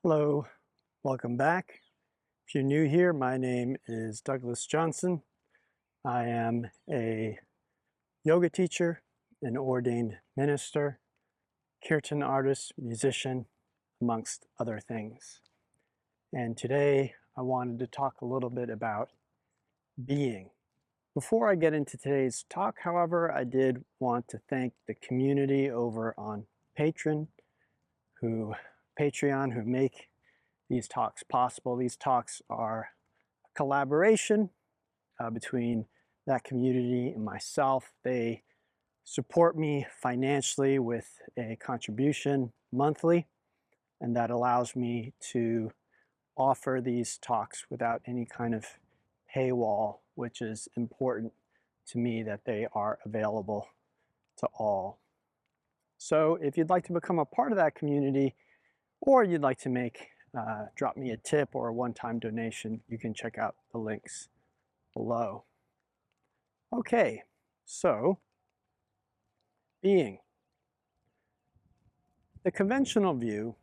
Hello, welcome back. If you're new here, my name is Douglas Johnson. I am a yoga teacher, an ordained minister, kirtan artist, musician, amongst other things. And today I wanted to talk a little bit about being. Before I get into today's talk, however, I did want to thank the community over on Patreon who make these talks possible. These talks are a collaboration between that community and myself. They support me financially with a contribution monthly, and that allows me to offer these talks without any kind of paywall, which is important to me that they are available to all. So if you'd like to become a part of that community, or you'd like to drop me a tip or a one-time donation, you can check out the links below. Okay, so being. The conventional view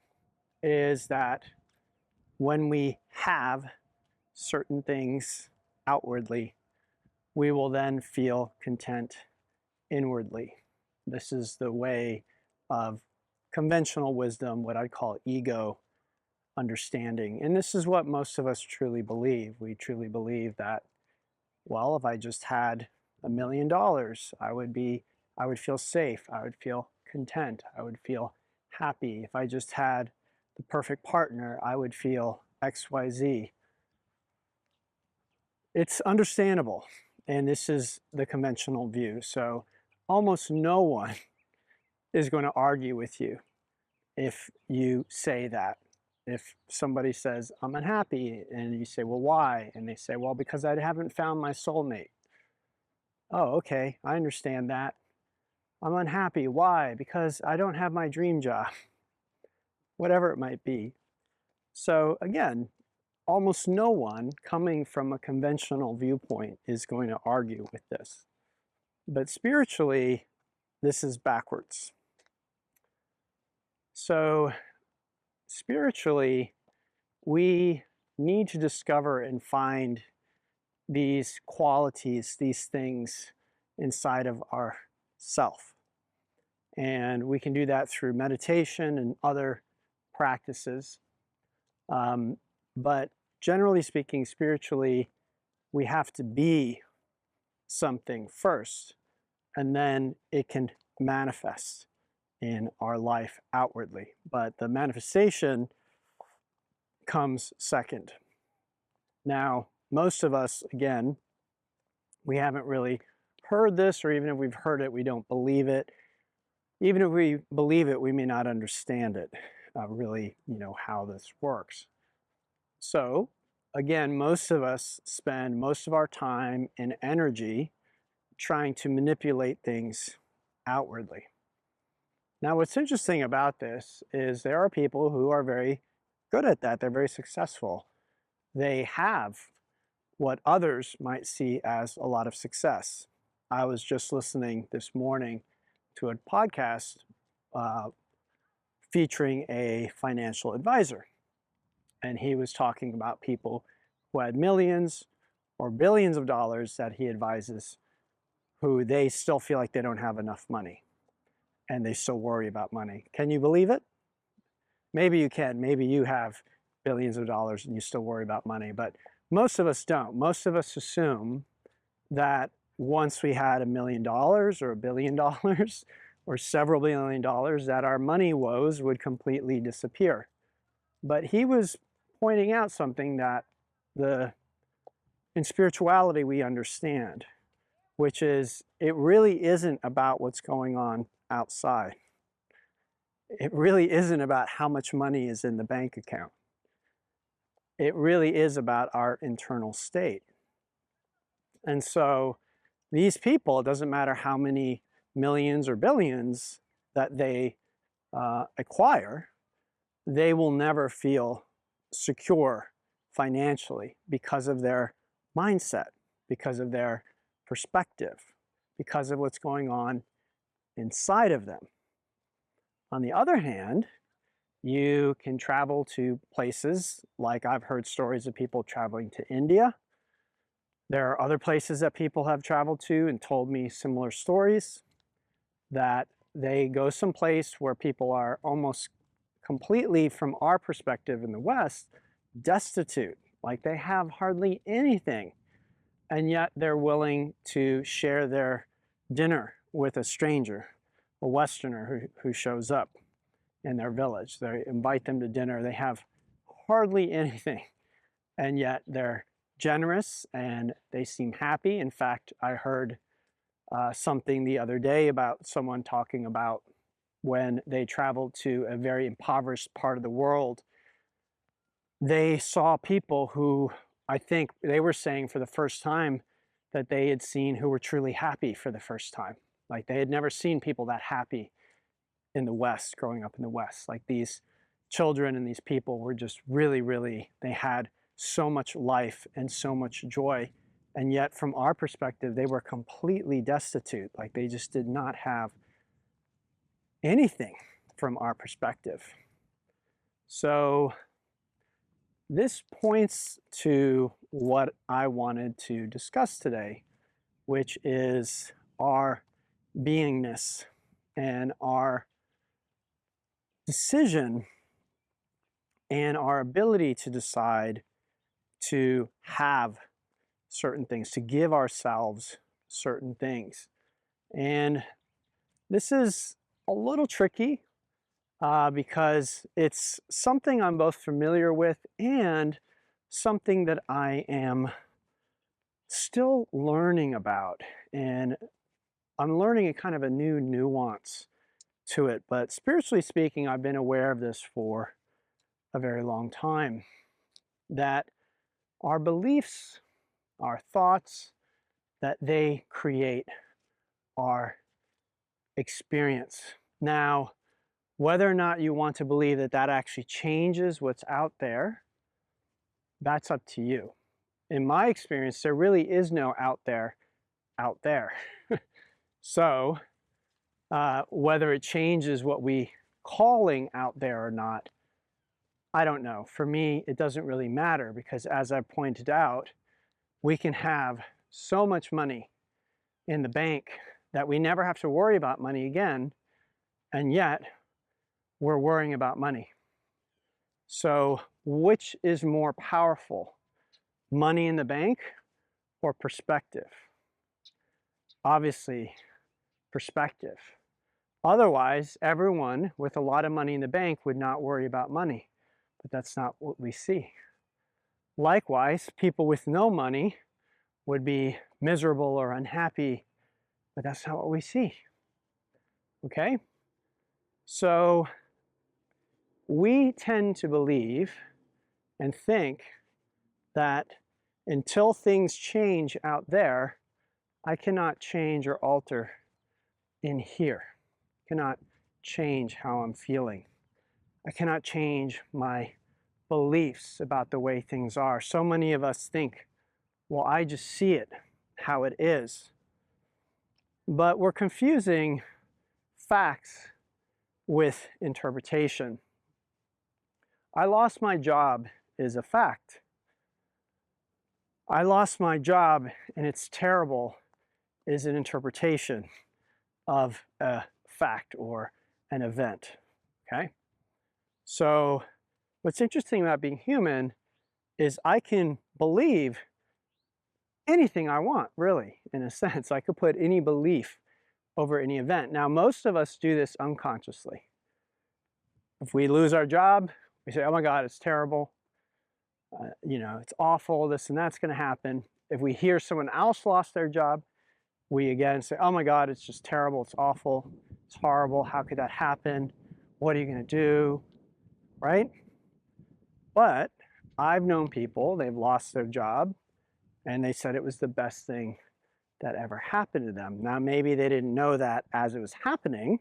is that when we have certain things outwardly, we will then feel content inwardly. This is the way of conventional wisdom, what I call ego understanding. And this is what most of us truly believe. We truly believe that, well, if I just had $1 million, I would feel safe, I would feel content, I would feel happy. If I just had the perfect partner, I would feel XYZ. It's understandable, and this is the conventional view. So almost no one is going to argue with you if you say that. If somebody says, I'm unhappy, and you say, well, why? And they say, well, because I haven't found my soulmate. Oh, okay, I understand that. I'm unhappy. Why? Because I don't have my dream job. Whatever it might be. So again, almost no one coming from a conventional viewpoint is going to argue with this. But spiritually, this is backwards. So spiritually, we need to discover and find these qualities, these things inside of our self. And we can do that through meditation and other practices. But generally speaking, spiritually, we have to be something first, and then it can manifest in our life outwardly. But the manifestation comes second. Now, most of us, again, we haven't really heard this, or even if we've heard it, we don't believe it. Even if we believe it, we may not understand it, really, how this works. So, again, most of us spend most of our time and energy trying to manipulate things outwardly. Now, what's interesting about this is there are people who are very good at that. They're very successful. They have what others might see as a lot of success. I was just listening this morning to a podcast featuring a financial advisor. And he was talking about people who had millions or billions of dollars that he advises, who they still feel like they don't have enough money. And they still worry about money. Can you believe it? Maybe you can. Maybe you have billions of dollars and you still worry about money. But most of us don't. Most of us assume that once we had $1 million or $1 billion or several $billion, that our money woes would completely disappear. But he was pointing out something that in spirituality we understand, which is it really isn't about what's going on outside. It really isn't about how much money is in the bank account. It really is about our internal state. And so these people, it doesn't matter how many millions or billions that they acquire, they will never feel secure financially because of their mindset, because of their perspective, because of what's going on inside of them. On the other hand, You can travel to places like I've heard stories of people traveling to India. There are other places that people have traveled to and told me similar stories, that they go someplace where people are almost completely, from our perspective in the West, destitute, like they have hardly anything, and yet they're willing to share their dinner with a stranger, a Westerner who shows up in their village. They invite them to dinner. They have hardly anything, and yet they're generous and they seem happy. In fact, I heard something the other day about someone talking about when they traveled to a very impoverished part of the world, they saw people who, I think they were saying for the first time, that they had seen who were truly happy for the first time. Like they had never seen people that happy in the West, growing up in the West. Like these children and these people were just really, really, they had so much life and so much joy. And yet from our perspective, they were completely destitute. Like they just did not have anything from our perspective. So this points to what I wanted to discuss today, which is our beingness and our decision and our ability to decide to have certain things, to give ourselves certain things. And this is a little tricky because it's something I'm both familiar with and something that I am still learning about. And I'm learning a kind of a new nuance to it. But spiritually speaking, I've been aware of this for a very long time, that our beliefs, our thoughts, that they create our experience. Now, whether or not you want to believe that that actually changes what's out there, that's up to you. In my experience, there really is no out there out there. So whether it changes what we calling out there or not, I don't know. For me, it doesn't really matter, because as I pointed out, we can have so much money in the bank that we never have to worry about money again, and yet we're worrying about money. So which is more powerful, money in the bank or perspective? Obviously, perspective. Otherwise, everyone with a lot of money in the bank would not worry about money, but that's not what we see. Likewise, people with no money would be miserable or unhappy, but that's not what we see. Okay? So we tend to believe and think that until things change out there, I cannot change or alter in here. I cannot change how I'm feeling. I cannot change my beliefs about the way things are. So many of us think, well, I just see it how it is. But we're confusing facts with interpretation. I lost my job is a fact. I lost my job and it's terrible is an interpretation of a fact or an event. Okay? So what's interesting about being human is I can believe anything I want, really, in a sense. I could put any belief over any event. Now, most of us do this unconsciously. If we lose our job, we say, oh my God, it's terrible. You know, it's awful, this and that's going to happen. If we hear someone else lost their job, we again say, oh my God, it's just terrible, it's awful, it's horrible, how could that happen? What are you going to do? Right? But I've known people, they've lost their job, and they said it was the best thing that ever happened to them. Now, maybe they didn't know that as it was happening,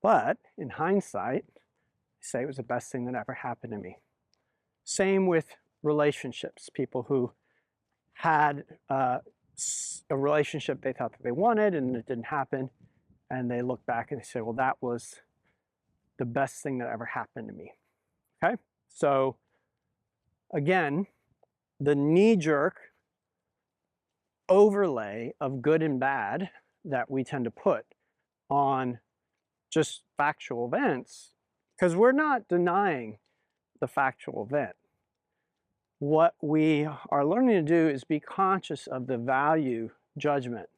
but in hindsight, they say it was the best thing that ever happened to me. Same with relationships. People who had a relationship they thought that they wanted and it didn't happen, and they look back and they say, well, that was the best thing that ever happened to me. Okay? So again, the knee-jerk overlay of good and bad that we tend to put on just factual events, because we're not denying the factual event. What we are learning to do is be conscious of the value judgment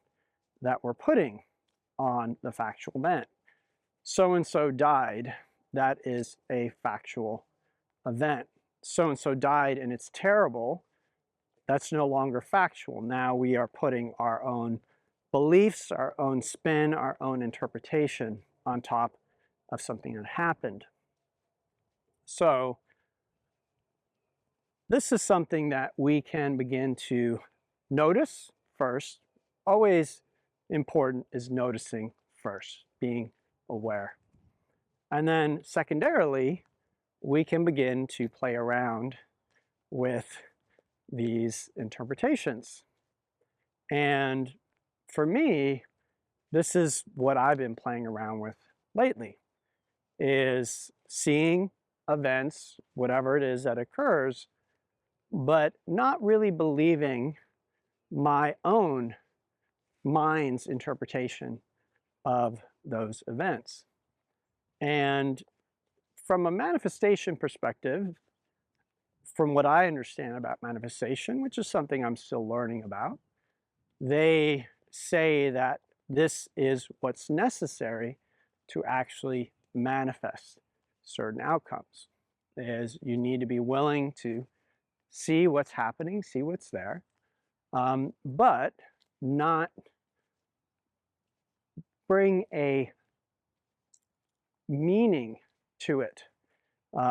that we're putting on the factual event. So-and-so died, that is a factual event. So-and-so died and it's terrible, that's no longer factual. Now we are putting our own beliefs, our own spin, our own interpretation on top of something that happened. So this is something that we can begin to notice first. Always important is noticing first, being aware. And then secondarily, we can begin to play around with these interpretations. And for me, this is what I've been playing around with lately, is seeing events, whatever it is that occurs, but not really believing my own mind's interpretation of those events. And from a manifestation perspective, from what I understand about manifestation, which is something I'm still learning about, they say that this is what's necessary to actually manifest certain outcomes. Is you need to be willing to see what's happening, see what's there, but not bring a meaning to it,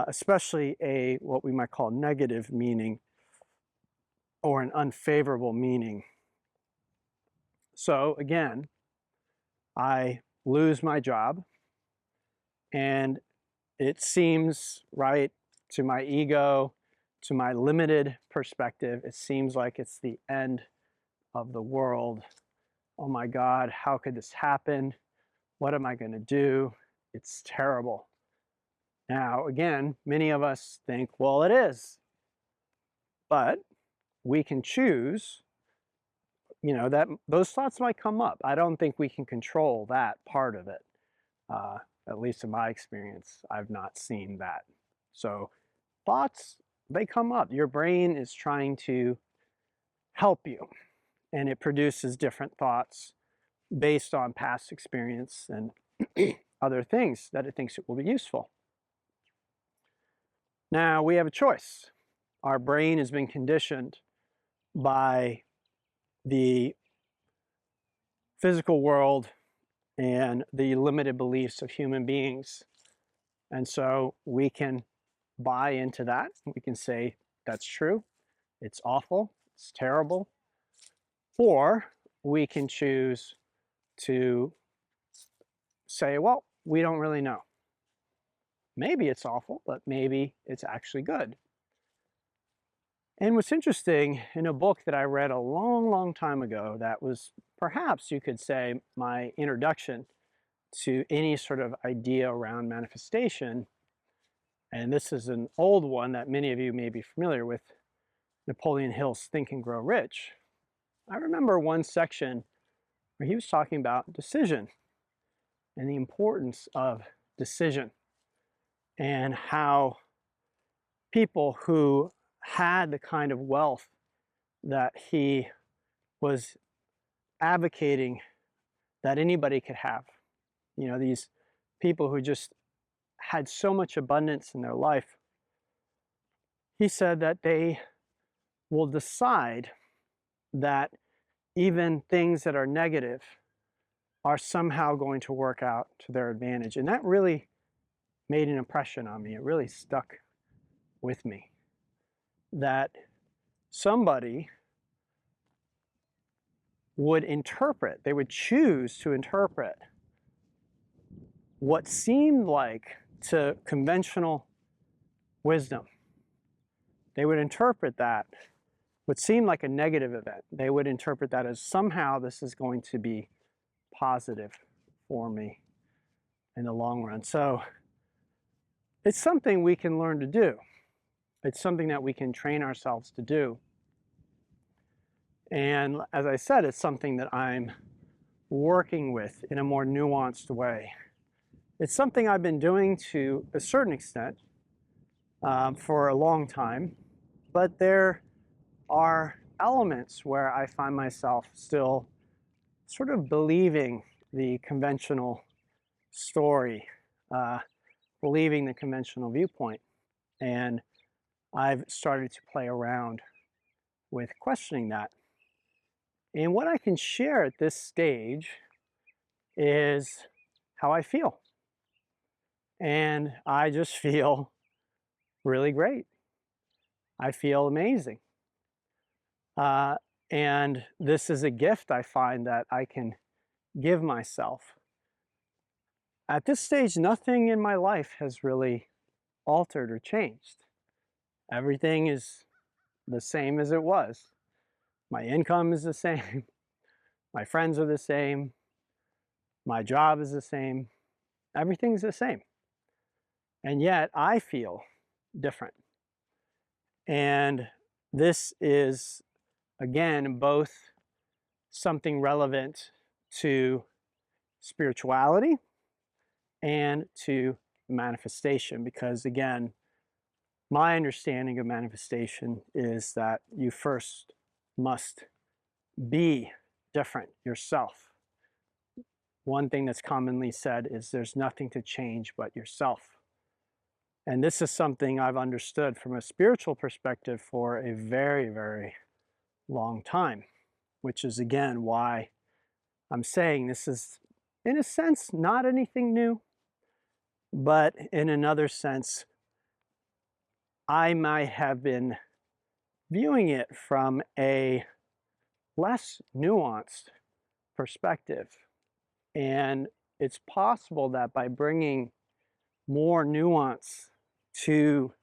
especially a what we might call negative meaning or an unfavorable meaning. So again, I lose my job and it seems right to my ego, to my limited perspective, it seems like it's the end of the world. Oh my God, how could this happen? What am I going to do? It's terrible. Now, again, many of us think, well, it is. But we can choose, you know, that those thoughts might come up. I don't think we can control that part of it. At least in my experience, I've not seen that. So thoughts, they come up. Your brain is trying to help you, and it produces different thoughts based on past experience and other things that it thinks it will be useful. Now we have a choice. Our brain has been conditioned by the physical world and the limited beliefs of human beings. And so we can buy into that. We can say, that's true, it's awful, it's terrible. Or we can choose to say, well, we don't really know. Maybe it's awful, but maybe it's actually good. And what's interesting, in a book that I read a long, long time ago, that was perhaps you could say my introduction to any sort of idea around manifestation, and this is an old one that many of you may be familiar with, Napoleon Hill's Think and Grow Rich. I remember one section where he was talking about decision and the importance of decision, and how people who had the kind of wealth that he was advocating that anybody could have, you know, these people who just had so much abundance in their life, he said that they will decide that even things that are negative are somehow going to work out to their advantage. And that really made an impression on me. It really stuck with me. That somebody would interpret, they would choose to interpret what seemed like to conventional wisdom. They would interpret that, what seemed like a negative event, they would interpret that as somehow this is going to be positive for me in the long run. So it's something we can learn to do. It's something that we can train ourselves to do. And as I said, it's something that I'm working with in a more nuanced way. It's something I've been doing to a certain extent for a long time, but there are elements where I find myself still sort of believing the conventional story, believing the conventional viewpoint. And I've started to play around with questioning that. And what I can share at this stage is how I feel. And I just feel really great. I feel amazing. And this is a gift I find that I can give myself. At this stage, nothing in my life has really altered or changed. Everything is the same as it was. My income is the same. My friends are the same. My job is the same. Everything's the same. And yet I feel different. And this is, again, both something relevant to spirituality and to manifestation, because again, my understanding of manifestation is that you first must be different yourself. One thing that's commonly said is there's nothing to change but yourself. And this is something I've understood from a spiritual perspective for a very, very long time, which is again why I'm saying this is, in a sense, not anything new, but in another sense, I might have been viewing it from a less nuanced perspective. And it's possible that by bringing more nuance to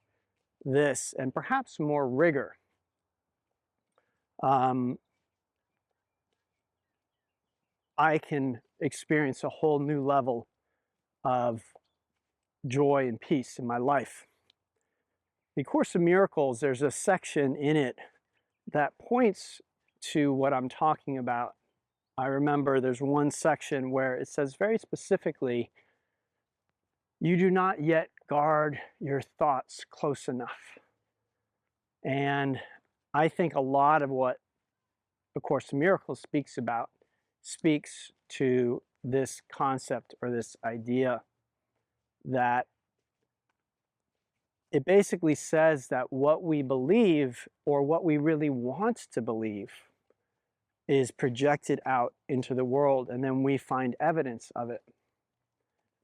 this and perhaps more rigor, I can experience a whole new level of joy and peace in my life. The Course in Miracles, there's a section in it that points to what I'm talking about. I remember there's one section where it says very specifically, you do not yet guard your thoughts close enough. And I think a lot of what the Course in Miracles speaks about speaks to this concept or this idea that it basically says that what we believe or what we really want to believe is projected out into the world, and then we find evidence of it.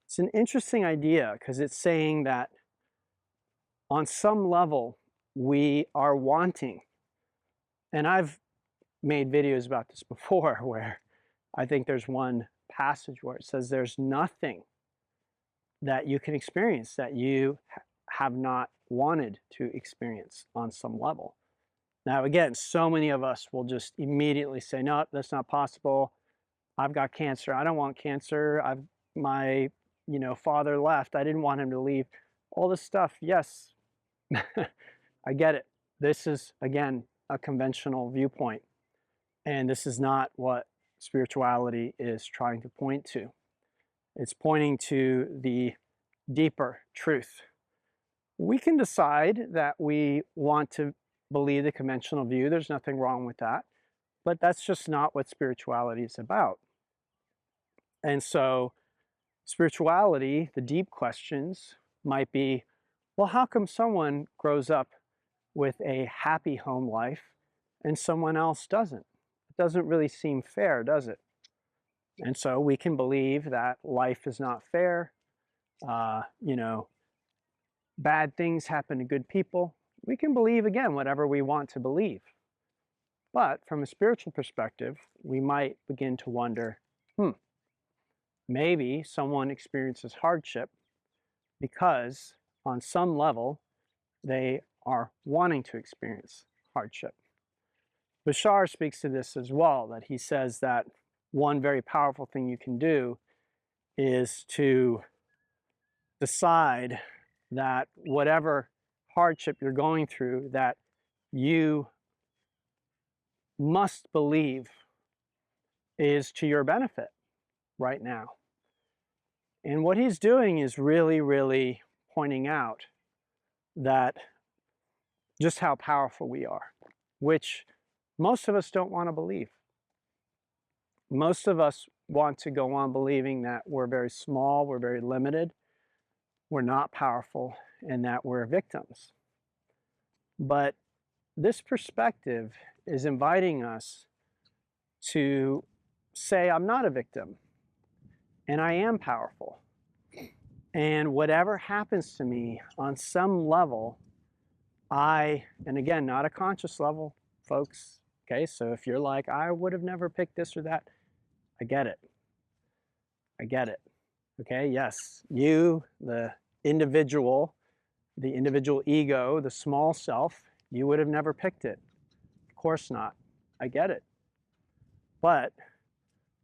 It's an interesting idea because it's saying that on some level we are wanting, and I've made videos about this before where I think there's one passage where it says there's nothing that you can experience that you have not wanted to experience on some level. Now again, so many of us will just immediately say, no, that's not possible. I've got cancer. I don't want cancer. My father left. I didn't want him to leave. All this stuff, yes, I get it. This is, again, a conventional viewpoint. And this is not what spirituality is trying to point to. It's pointing to the deeper truth. We can decide that we want to believe the conventional view. There's nothing wrong with that. But that's just not what spirituality is about. And so spirituality, the deep questions might be, well, how come someone grows up with a happy home life and someone else doesn't? It doesn't really seem fair, does it? And so we can believe that life is not fair. Bad things happen to good people. We can believe, again, whatever we want to believe. But from a spiritual perspective, we might begin to wonder, maybe someone experiences hardship because on some level they are wanting to experience hardship. Bashar speaks to this as well, that he says that one very powerful thing you can do is to decide that whatever hardship you're going through, that you must believe is to your benefit right now. And what he's doing is really, really pointing out that just how powerful we are, which most of us don't want to believe. Most of us want to go on believing that we're very small, we're very limited, we're not powerful, and that we're victims. But this perspective is inviting us to say, I'm not a victim, and I am powerful. And whatever happens to me on some level, and again, not a conscious level, folks, okay? So if you're like, I would have never picked this or that, I get it. I get it, okay? Yes, you, the individual ego, the small self, you would have never picked it. Of course not. I get it. But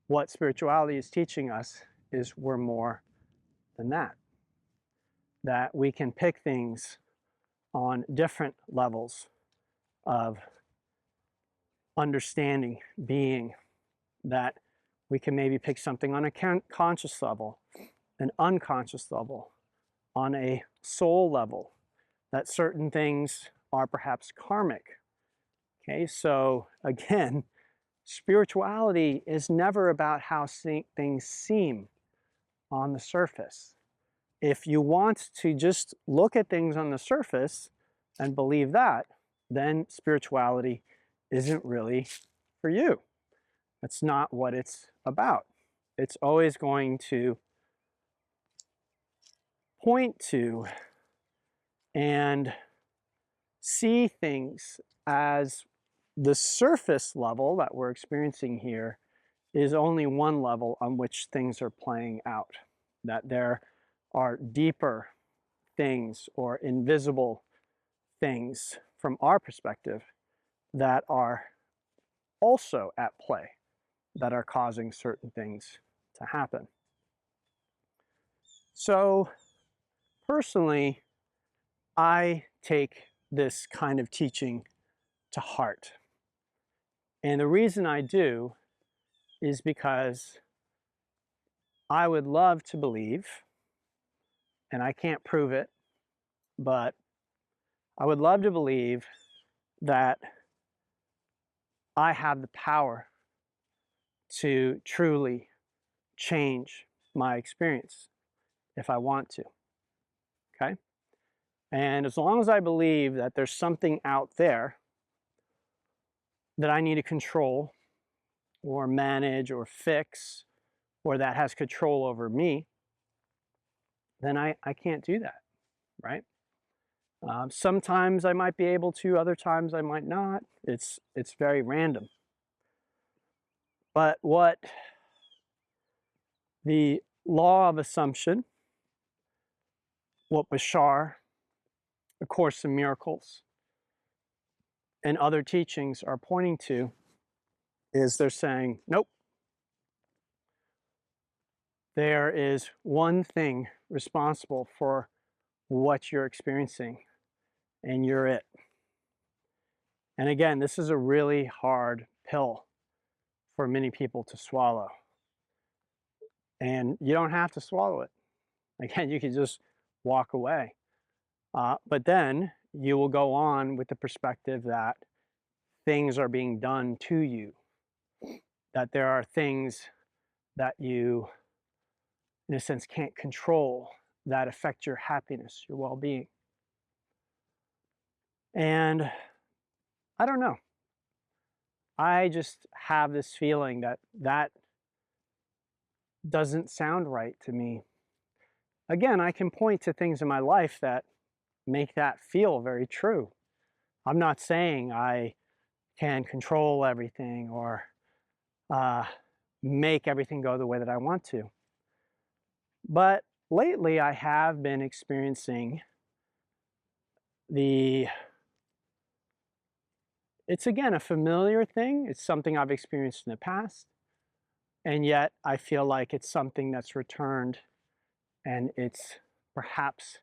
what spirituality is teaching us is we're more than that. That we can pick things on different levels of understanding, being, that we can maybe pick something on a conscious level, an unconscious level, on a soul level, that certain things are perhaps karmic. Okay, so again, spirituality is never about how things seem on the surface. If you want to just look at things on the surface and believe that, then spirituality isn't really for you. That's not what it's about. It's always going to point to and see things as the surface level that we're experiencing here is only one level on which things are playing out. That there are deeper things or invisible things from our perspective that are also at play, that are causing certain things to happen. So personally, I take this kind of teaching to heart. And the reason I do is because I would love to believe, and I can't prove it, but I would love to believe that I have the power to truly change my experience if I want to, okay? And as long as I believe that there's something out there that I need to control or manage or fix, or that has control over me, then I can't do that, right? Sometimes I might be able to, other times I might not. It's very random. But what the law of assumption, what Bashar, A Course in Miracles, and other teachings are pointing to is they're saying, nope. There is one thing responsible for what you're experiencing, and you're it. And again, this is a really hard pill for many people to swallow. And you don't have to swallow it. Again, you can just walk away. But then you will go on with the perspective that things are being done to you, that there are things that you, in a sense, can't control that affect your happiness, your well-being. And I don't know. I just have this feeling that that doesn't sound right to me. Again, I can point to things in my life that make that feel very true. I'm not saying I can control everything or make everything go the way that I want to. But lately I have been experiencing it's again a familiar thing. It's something I've experienced in the past. And yet I feel like it's something that's returned, and it's perhaps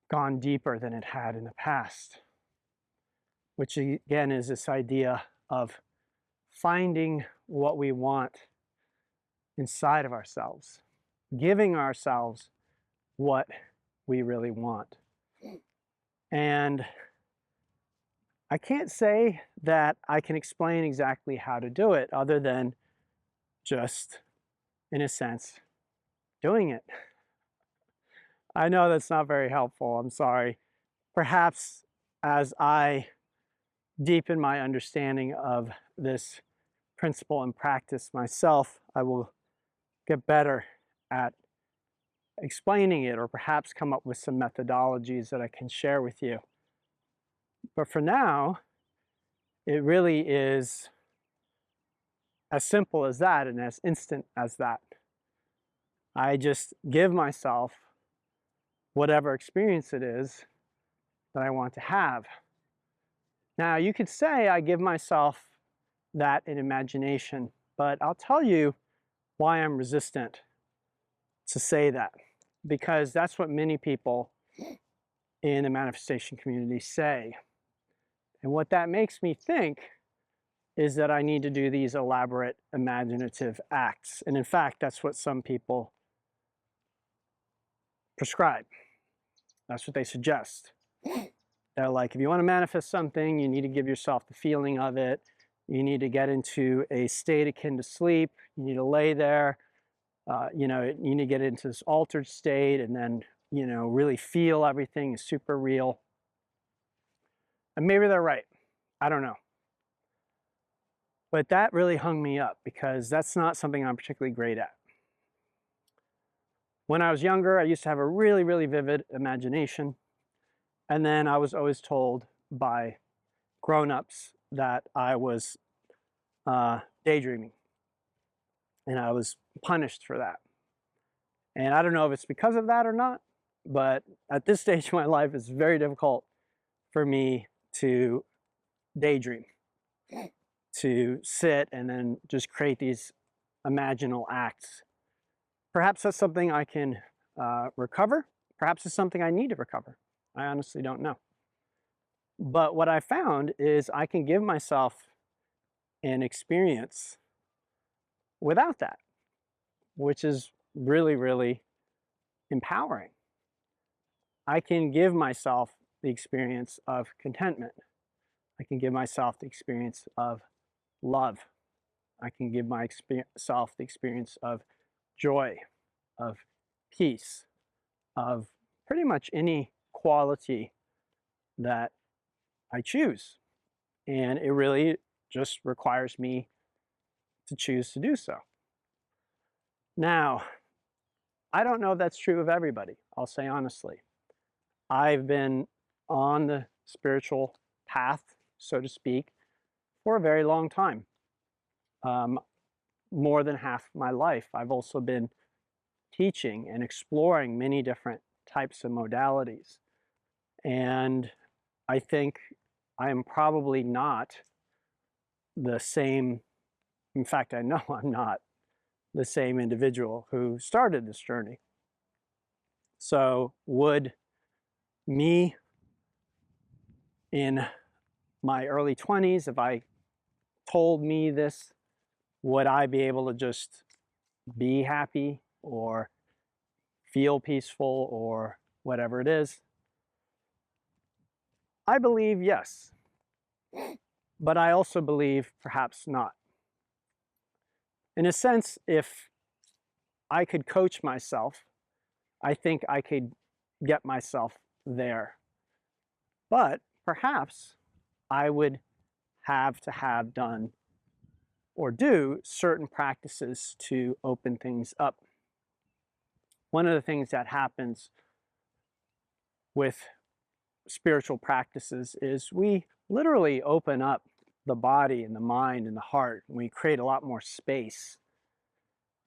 gone deeper than it had in the past, which again is this idea of finding what we want inside of ourselves, giving ourselves what we really want. And I can't say that I can explain exactly how to do it other than just, in a sense, doing it. I know that's not very helpful, I'm sorry. Perhaps as I deepen my understanding of this principle and practice myself, I will get better at explaining it, or perhaps come up with some methodologies that I can share with you. But for now, it really is as simple as that and as instant as that. I just give myself whatever experience it is that I want to have. Now, you could say I give myself that in imagination, but I'll tell you why I'm resistant to say that, because that's what many people in the manifestation community say. And what that makes me think is that I need to do these elaborate imaginative acts. And in fact, that's what some people prescribe. That's what they suggest. They're like, if you want to manifest something, you need to give yourself the feeling of it. You need to get into a state akin to sleep. You need to lay there. You need to get into this altered state and then, really feel everything is super real. And maybe they're right. I don't know. But that really hung me up because that's not something I'm particularly great at. When I was younger, I used to have a really, really vivid imagination. And then I was always told by grown-ups that I was daydreaming. And I was punished for that. And I don't know if it's because of that or not, but at this stage of my life, it's very difficult for me to daydream, to sit and then just create these imaginal acts. Perhaps that's something I can recover. Perhaps it's something I need to recover. I honestly don't know. But what I found is I can give myself an experience without that, which is really, really empowering. I can give myself the experience of contentment. I can give myself the experience of love. I can give myself the experience of joy, of peace, of pretty much any quality that I choose. And it really just requires me to choose to do so. Now, I don't know if that's true of everybody, I'll say honestly. I've been on the spiritual path, so to speak, for a very long time. More than half my life. I've also been teaching and exploring many different types of modalities. And I think I am probably not the same, in fact, I know I'm not the same individual who started this journey. So would me in my early 20s, if I told me this, would I be able to just be happy or feel peaceful or whatever it is? I believe yes, but I also believe perhaps not. In a sense, if I could coach myself, I think I could get myself there. But perhaps I would have to have done or do certain practices to open things up. One of the things that happens with spiritual practices is we literally open up the body and the mind and the heart, and we create a lot more space.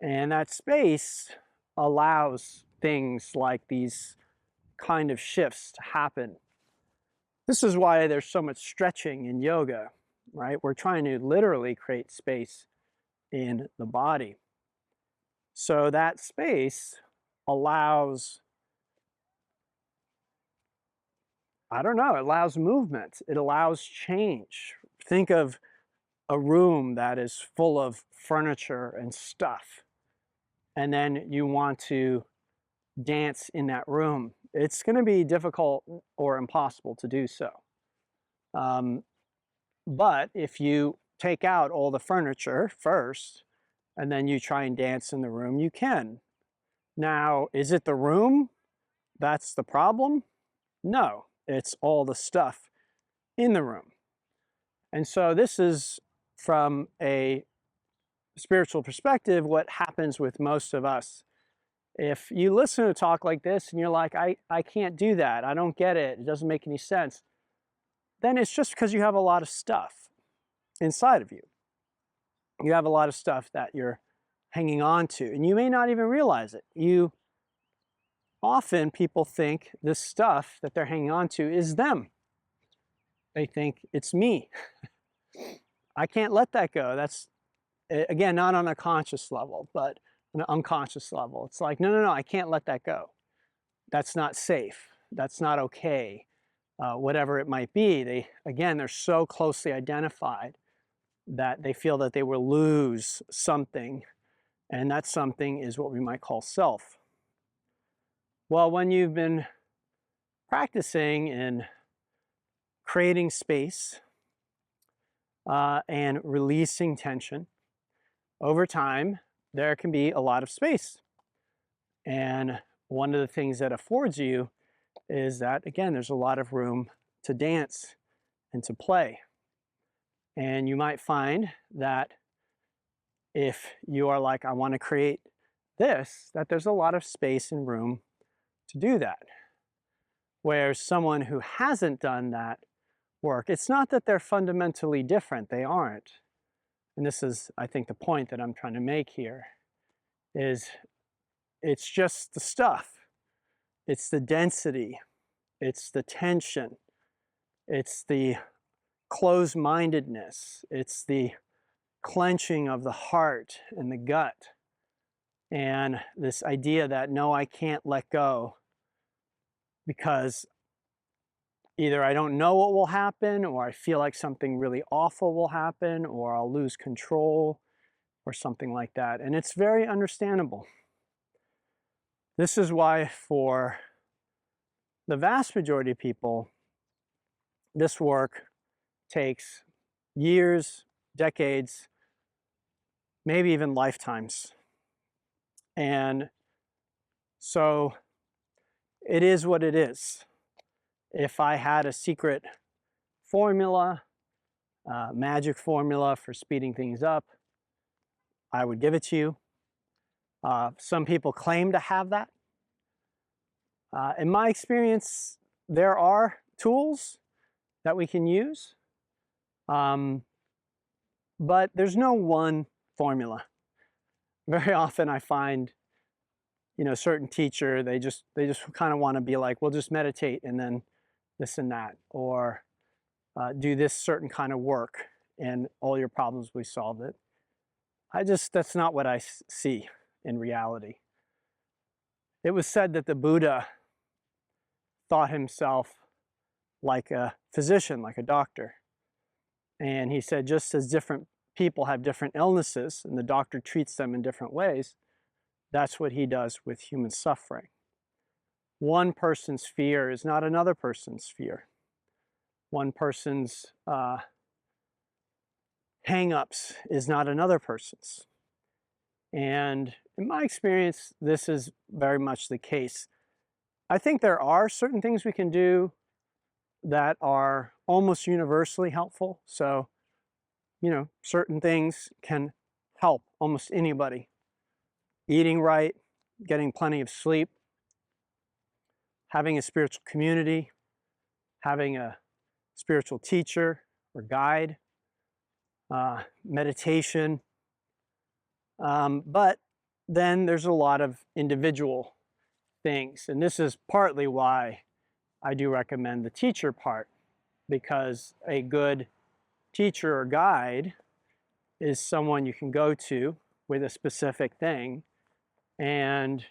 And that space allows things like these kind of shifts to happen. This is why there's so much stretching in yoga, right? We're trying to literally create space in the body. So that space allows I don't know, it allows movement, it allows change. Think of a room that is full of furniture and stuff, and then you want to dance in that room. It's going to be difficult or impossible to do so. But if you take out all the furniture first, and then you try and dance in the room, you can. Now, is it the room that's the problem? No, it's all the stuff in the room. And so this is, from a spiritual perspective, what happens with most of us. If you listen to talk like this and you're like, I can't do that, I don't get it, it doesn't make any sense, then it's just because you have a lot of stuff inside of you. You have a lot of stuff that you're hanging on to, and you may not even realize it. Often people think this stuff that they're hanging on to is them. They think it's me. I can't let that go. That's, again, not on a conscious level, but on an unconscious level. It's like, no, I can't let that go. That's not safe. That's not okay. Whatever it might be, they're so closely identified that they feel that they will lose something, and that something is what we might call self. Well, when you've been practicing in creating space and releasing tension, over time, there can be a lot of space. And one of the things that affords you is that, again, there's a lot of room to dance and to play. And you might find that if you are like, I want to create this, that there's a lot of space and room to do that. Whereas someone who hasn't done that work, it's not that they're fundamentally different, they aren't. And this is, I think, the point that I'm trying to make here, is it's just the stuff. It's the density. It's the tension. It's the closed-mindedness. It's the clenching of the heart and the gut. And this idea that, no, I can't let go because either I don't know what will happen, or I feel like something really awful will happen, or I'll lose control, or something like that. And it's very understandable. This is why, for the vast majority of people, this work takes years, decades, maybe even lifetimes. And so it is what it is. If I had a secret formula, magic formula for speeding things up, I would give it to you. Some people claim to have that. In my experience, there are tools that we can use, but there's no one formula. Very often I find, certain teacher, they just kind of want to be like, well, just meditate and then this and that, or do this certain kind of work and all your problems will be solved. That's not what I see in reality. It was said that the Buddha thought himself like a physician, like a doctor. And he said, just as different people have different illnesses and the doctor treats them in different ways, that's what he does with human suffering. One person's fear is not another person's fear. One person's hang-ups is not another person's. And in my experience, this is very much the case. I think there are certain things we can do that are almost universally helpful. So, certain things can help almost anybody. Eating right, getting plenty of sleep, having a spiritual community, having a spiritual teacher or guide, meditation. But then there's a lot of individual things. And this is partly why I do recommend the teacher part, because a good teacher or guide is someone you can go to with a specific thing. And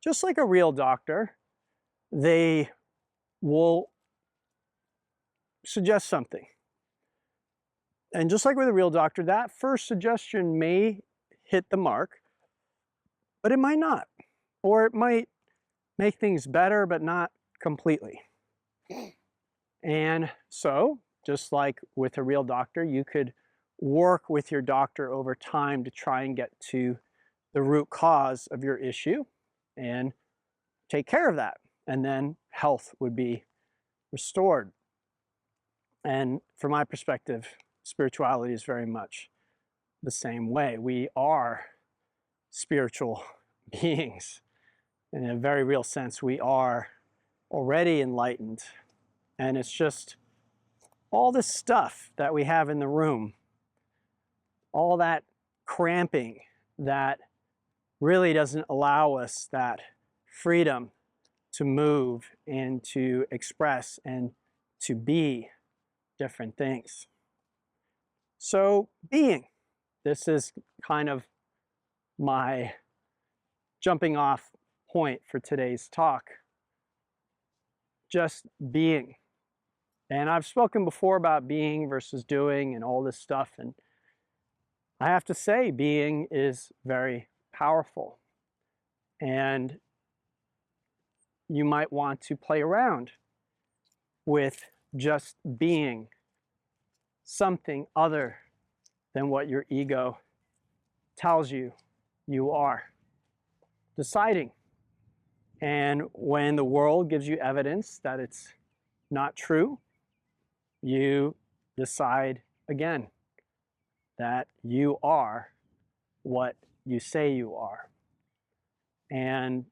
just like a real doctor, they will suggest something. And just like with a real doctor, that first suggestion may hit the mark, but it might not. Or it might make things better, but not completely. And so, just like with a real doctor, you could work with your doctor over time to try and get to the root cause of your issue and take care of that. And then health would be restored. And from my perspective, spirituality is very much the same way. We are spiritual beings. In a very real sense, we are already enlightened. And it's just all this stuff that we have in the room, all that cramping that really doesn't allow us that freedom to move and to express and to be different things. So being, this is kind of my jumping off point for today's talk. Just being. And I've spoken before about being versus doing and all this stuff, and I have to say being is very powerful. And you might want to play around with just being something other than what your ego tells you you are. Deciding. And when the world gives you evidence that it's not true, you decide again that you are what you say you are. And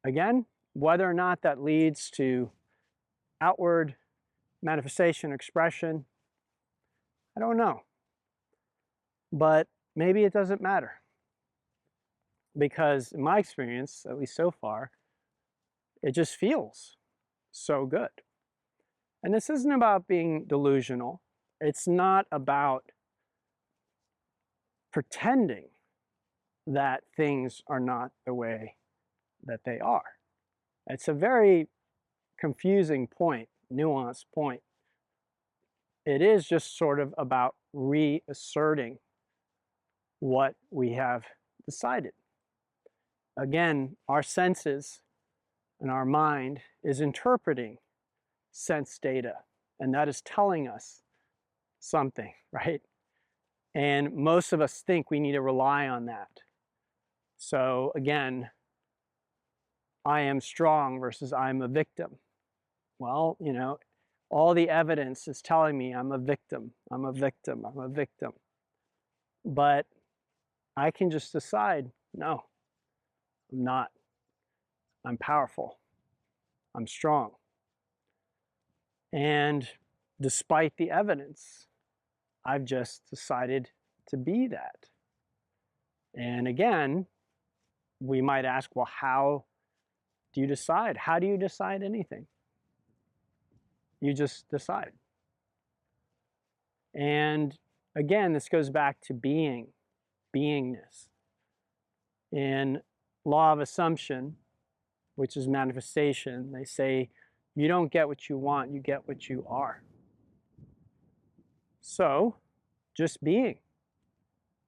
again, whether or not that leads to outward manifestation, expression, I don't know. But maybe it doesn't matter. Because in my experience, at least so far, it just feels so good. And this isn't about being delusional. It's not about pretending that things are not the way that they are. It's a very confusing point, nuanced point. It is just sort of about reasserting what we have decided. Again, our senses and our mind is interpreting sense data, and that is telling us something, right? And most of us think we need to rely on that. So again, I am strong versus I'm a victim. Well, you know, all the evidence is telling me I'm a victim, I'm a victim, I'm a victim. But I can just decide, no, I'm not. I'm powerful. I'm strong. And despite the evidence, I've just decided to be that. And again, we might ask, well, how do you decide? How do you decide anything? You just decide. And again, this goes back to being, beingness. In law of assumption, which is manifestation, they say you don't get what you want, you get what you are. So, just being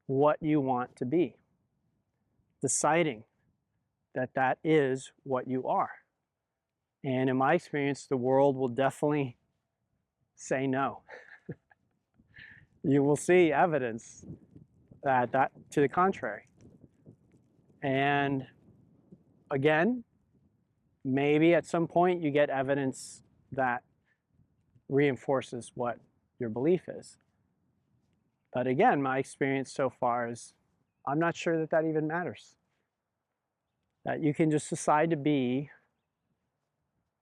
what you want to be. Deciding that that is what you are. And in my experience, the world will definitely say no. You will see evidence that to the contrary. And again, maybe at some point you get evidence that reinforces what your belief is. But again, my experience so far is I'm not sure that that even matters. That you can just decide to be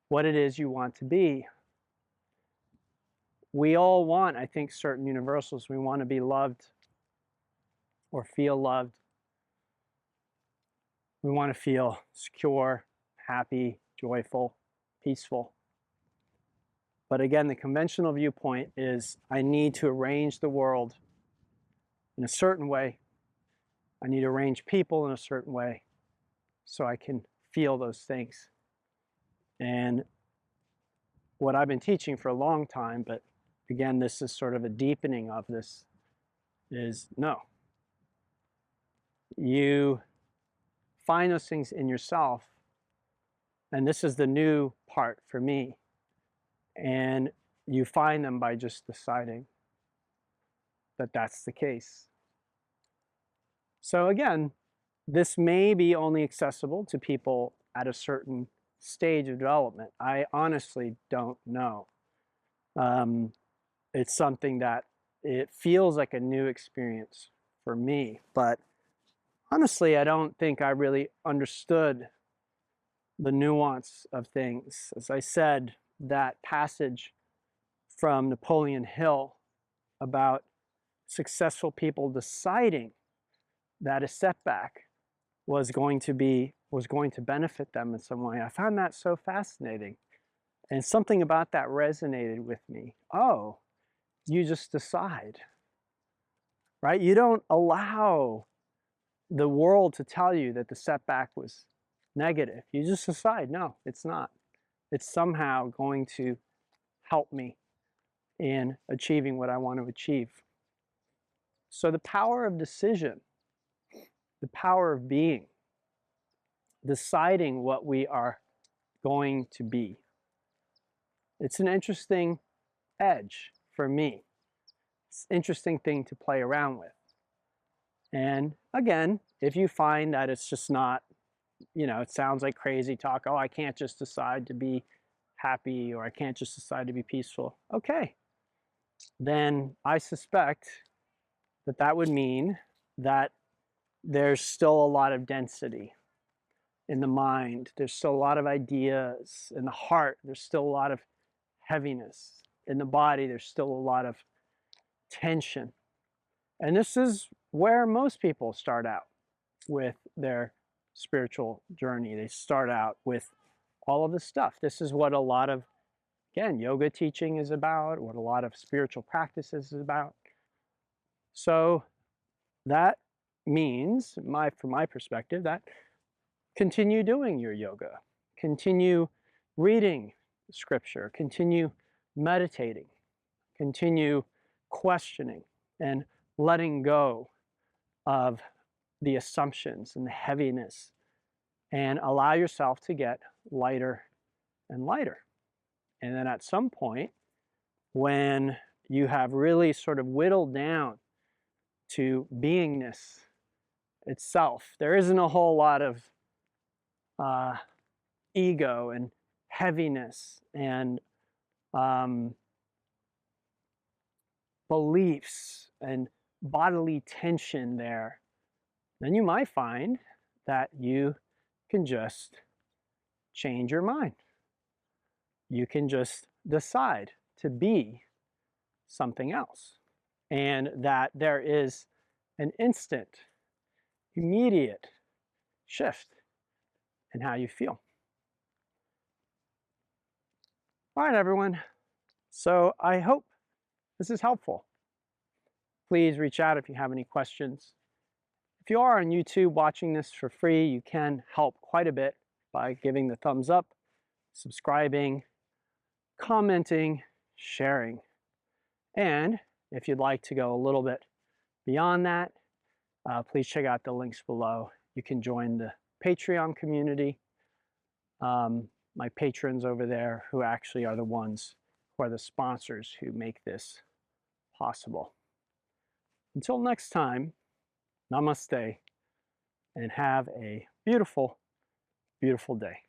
what it is you want to be. We all want, I think, certain universals. We want to be loved or feel loved. We want to feel secure, happy, joyful, peaceful. But again, the conventional viewpoint is I need to arrange the world in a certain way. I need to arrange people in a certain way so I can feel those things. And what I've been teaching for a long time, but again, this is sort of a deepening of this, is no. You find those things in yourself, and this is the new part for me, and you find them by just deciding that that's the case. So again, this may be only accessible to people at a certain stage of development. I honestly don't know. It's something that it feels like a new experience for me, but honestly, I don't think I really understood the nuance of things. As I said, that passage from Napoleon Hill about successful people deciding that a setback was going to benefit them in some way. I found that so fascinating. And something about that resonated with me. Oh, you just decide, right? You don't allow the world to tell you that the setback was negative. You just decide, no, it's not. It's somehow going to help me in achieving what I want to achieve. So the power of decision, the power of being, deciding what we are going to be. It's an interesting edge for me. It's an interesting thing to play around with. And again, if you find that it's just not, it sounds like crazy talk, oh, I can't just decide to be happy, or I can't just decide to be peaceful. Okay, then I suspect that that would mean that there's still a lot of density in the mind. There's still a lot of ideas in the heart. There's still a lot of heaviness in the body. There's still a lot of tension. And this is where most people start out with their spiritual journey. They start out with all of this stuff. This is what a lot of, again, yoga teaching is about, what a lot of spiritual practices is about. So that means, from my perspective, that continue doing your yoga, continue reading scripture, continue meditating, continue questioning and letting go of the assumptions and the heaviness, and allow yourself to get lighter and lighter. And then at some point, when you have really sort of whittled down to beingness itself, there isn't a whole lot of ego and heaviness and beliefs and bodily tension there, then you might find that you can just change your mind. You can just decide to be something else, and that there is an instant, immediate shift in how you feel. All right, everyone. So I hope this is helpful. Please reach out if you have any questions. If you are on YouTube watching this for free, you can help quite a bit by giving the thumbs up, subscribing, commenting, sharing. And if you'd like to go a little bit beyond that, please check out the links below. You can join the Patreon community. My patrons over there, who actually are the ones who are the sponsors who make this possible. Until next time, namaste, and have a beautiful, beautiful day.